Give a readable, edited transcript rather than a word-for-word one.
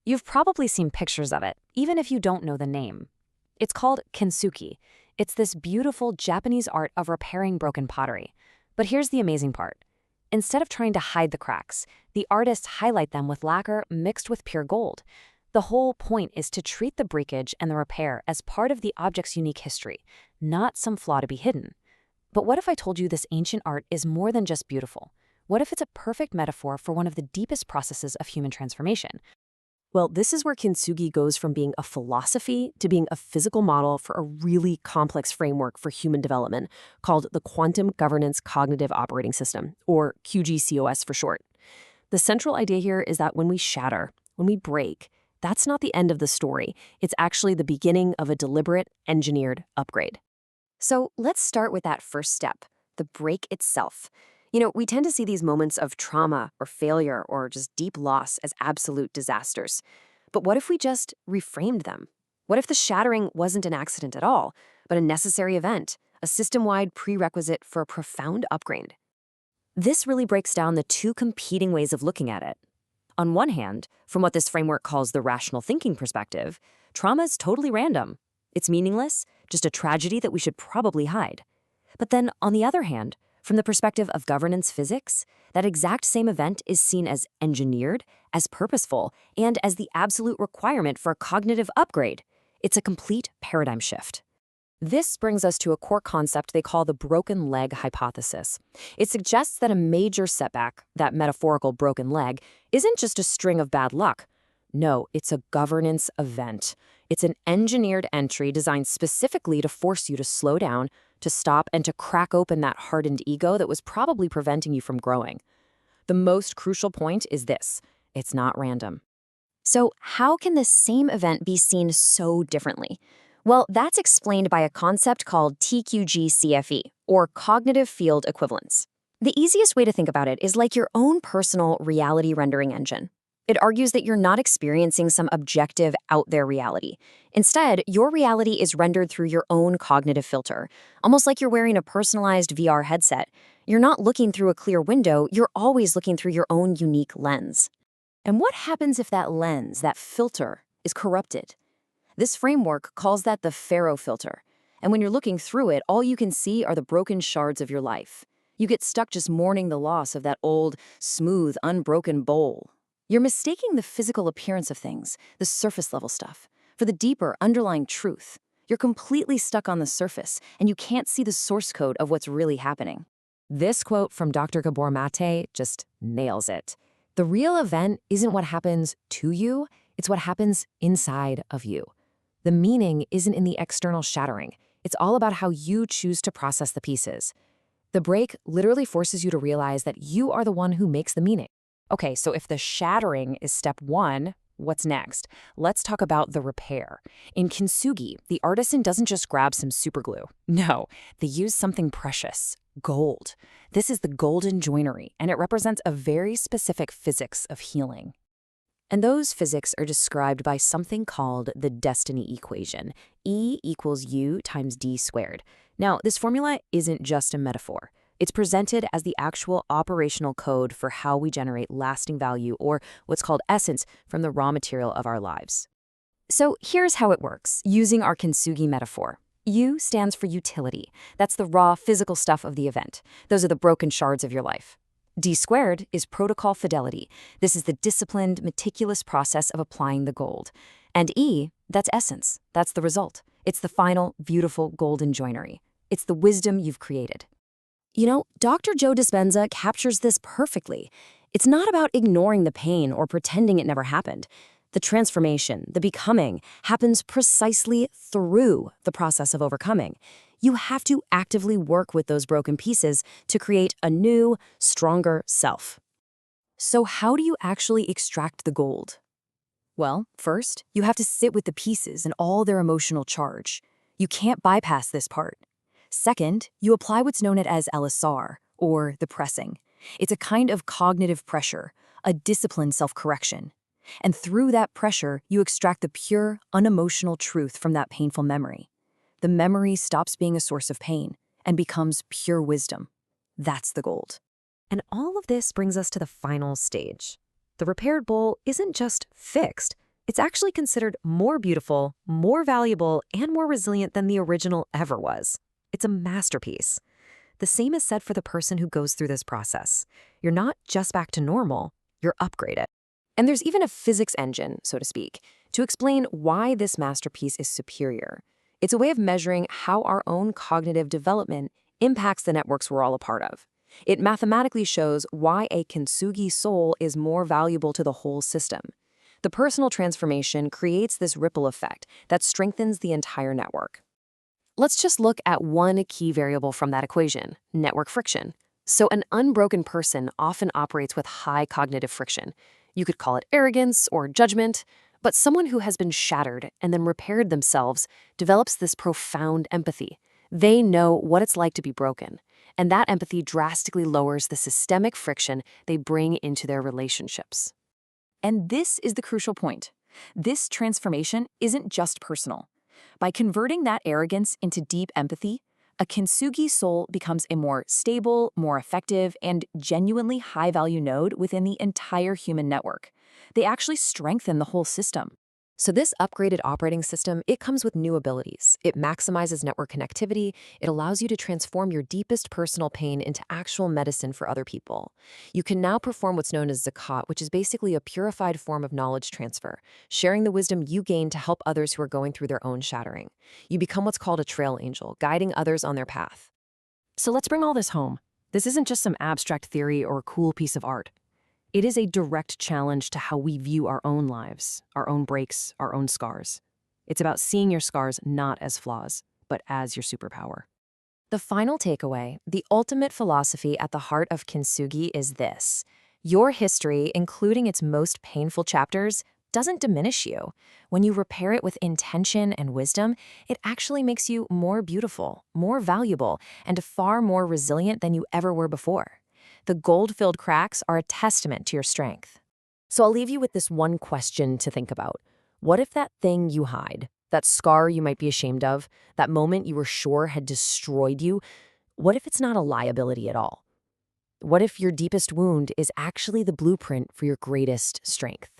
You've probably seen pictures of it, even if you don't know the name. It's called kintsugi. It's this beautiful Japanese art of repairing broken pottery. But here's the amazing part. Instead of trying to hide the cracks, the artists highlight them with lacquer mixed with pure gold. The whole point is to treat the breakage and the repair as part of the object's unique history, not some flaw to be hidden. But what if I told you this ancient art is more than just beautiful? What if it's a perfect metaphor for one of the deepest processes of human transformation? Well, this is where kintsugi goes from being a philosophy to being a physical model for a really complex framework for human development called the Quantum Governance Cognitive Operating System, or QGCOS for short. The central idea here is that when we shatter, when we break, that's not the end of the story. It's actually the beginning of a deliberate, engineered upgrade. So let's start with that first step, the break itself. We tend to see these moments of trauma or failure or just deep loss as absolute disasters. But what if we just reframed them? What if the shattering wasn't an accident at all, but a necessary event, a system-wide prerequisite for a profound upgrade? This really breaks down the two competing ways of looking at it. On one hand, from what this framework calls the rational thinking perspective, trauma is totally random. It's meaningless, just a tragedy that we should probably hide. But then, on the other hand, from the perspective of governance physics, that exact same event is seen as engineered, as purposeful, and as the absolute requirement for a cognitive upgrade. It's a complete paradigm shift. This brings us to a core concept they call the broken leg hypothesis. It suggests that a major setback, that metaphorical broken leg, isn't just a string of bad luck. No, it's a governance event. It's an engineered entry designed specifically to force you to slow down, to stop, and to crack open that hardened ego that was probably preventing you from growing. The most crucial point is this: it's not random. So how can the same event be seen so differently? Well, that's explained by a concept called TQG-CFE, or cognitive field equivalence. The easiest way to think about it is like your own personal reality rendering engine. It argues that you're not experiencing some objective, out-there reality. Instead, your reality is rendered through your own cognitive filter, almost like you're wearing a personalized VR headset. You're not looking through a clear window, you're always looking through your own unique lens. And what happens if that lens, that filter, is corrupted? This framework calls that the Faro filter. And when you're looking through it, all you can see are the broken shards of your life. You get stuck just mourning the loss of that old, smooth, unbroken bowl. You're mistaking the physical appearance of things, the surface-level stuff, for the deeper, underlying truth. You're completely stuck on the surface, and you can't see the source code of what's really happening. This quote from Dr. Gabor Mate just nails it. The real event isn't what happens to you, it's what happens inside of you. The meaning isn't in the external shattering. It's all about how you choose to process the pieces. The break literally forces you to realize that you are the one who makes the meaning. Okay, so if the shattering is step one, what's next? Let's talk about the repair. In kintsugi, the artisan doesn't just grab some superglue. No, they use something precious, gold. This is the golden joinery, and it represents a very specific physics of healing. And those physics are described by something called the destiny equation, E equals U times D squared. Now, this formula isn't just a metaphor. It's presented as the actual operational code for how we generate lasting value, or what's called essence, from the raw material of our lives. So here's how it works, using our kintsugi metaphor. U stands for utility. That's the raw physical stuff of the event. Those are the broken shards of your life. D squared is protocol fidelity. This is the disciplined, meticulous process of applying the gold. And E, that's essence. That's the result. It's the final, beautiful golden joinery. It's the wisdom you've created. Dr. Joe Dispenza captures this perfectly. It's not about ignoring the pain or pretending it never happened. The transformation, the becoming, happens precisely through the process of overcoming. You have to actively work with those broken pieces to create a new, stronger self. So how do you actually extract the gold? Well, first, you have to sit with the pieces and all their emotional charge. You can't bypass this part. Second, you apply what's known as LSR, or the pressing. It's a kind of cognitive pressure, a disciplined self-correction. And through that pressure, you extract the pure, unemotional truth from that painful memory. The memory stops being a source of pain and becomes pure wisdom. That's the gold. And all of this brings us to the final stage. The repaired bowl isn't just fixed, It's actually considered more beautiful, more valuable, and more resilient than the original ever was. It's a masterpiece. The same is said for the person who goes through this process. You're not just back to normal, you're upgraded. And there's even a physics engine, so to speak, to explain why this masterpiece is superior. It's a way of measuring how our own cognitive development impacts the networks we're all a part of. It mathematically shows why a kintsugi soul is more valuable to the whole system. The personal transformation creates this ripple effect that strengthens the entire network. Let's just look at one key variable from that equation, network friction. So an unbroken person often operates with high cognitive friction. You could call it arrogance or judgment, but someone who has been shattered and then repaired themselves develops this profound empathy. They know what it's like to be broken, and that empathy drastically lowers the systemic friction they bring into their relationships. And this is the crucial point. This transformation isn't just personal. By converting that arrogance into deep empathy, a kintsugi soul becomes a more stable, more effective, and genuinely high-value node within the entire human network. They actually strengthen the whole system. So this upgraded operating system, it comes with new abilities. It maximizes network connectivity. It allows you to transform your deepest personal pain into actual medicine for other people. You can now perform what's known as zakat, which is basically a purified form of knowledge transfer, sharing the wisdom you gain to help others who are going through their own shattering. You become what's called a trail angel, guiding others on their path. So let's bring all this home. This isn't just some abstract theory or a cool piece of art. It is a direct challenge to how we view our own lives, our own breaks, our own scars. It's about seeing your scars not as flaws, but as your superpower. The final takeaway, the ultimate philosophy at the heart of kintsugi is this: your history, including its most painful chapters, doesn't diminish you. When you repair it with intention and wisdom, it actually makes you more beautiful, more valuable, and far more resilient than you ever were before. The gold-filled cracks are a testament to your strength. So I'll leave you with this one question to think about. What if that thing you hide, that scar you might be ashamed of, that moment you were sure had destroyed you, what if it's not a liability at all? What if your deepest wound is actually the blueprint for your greatest strength?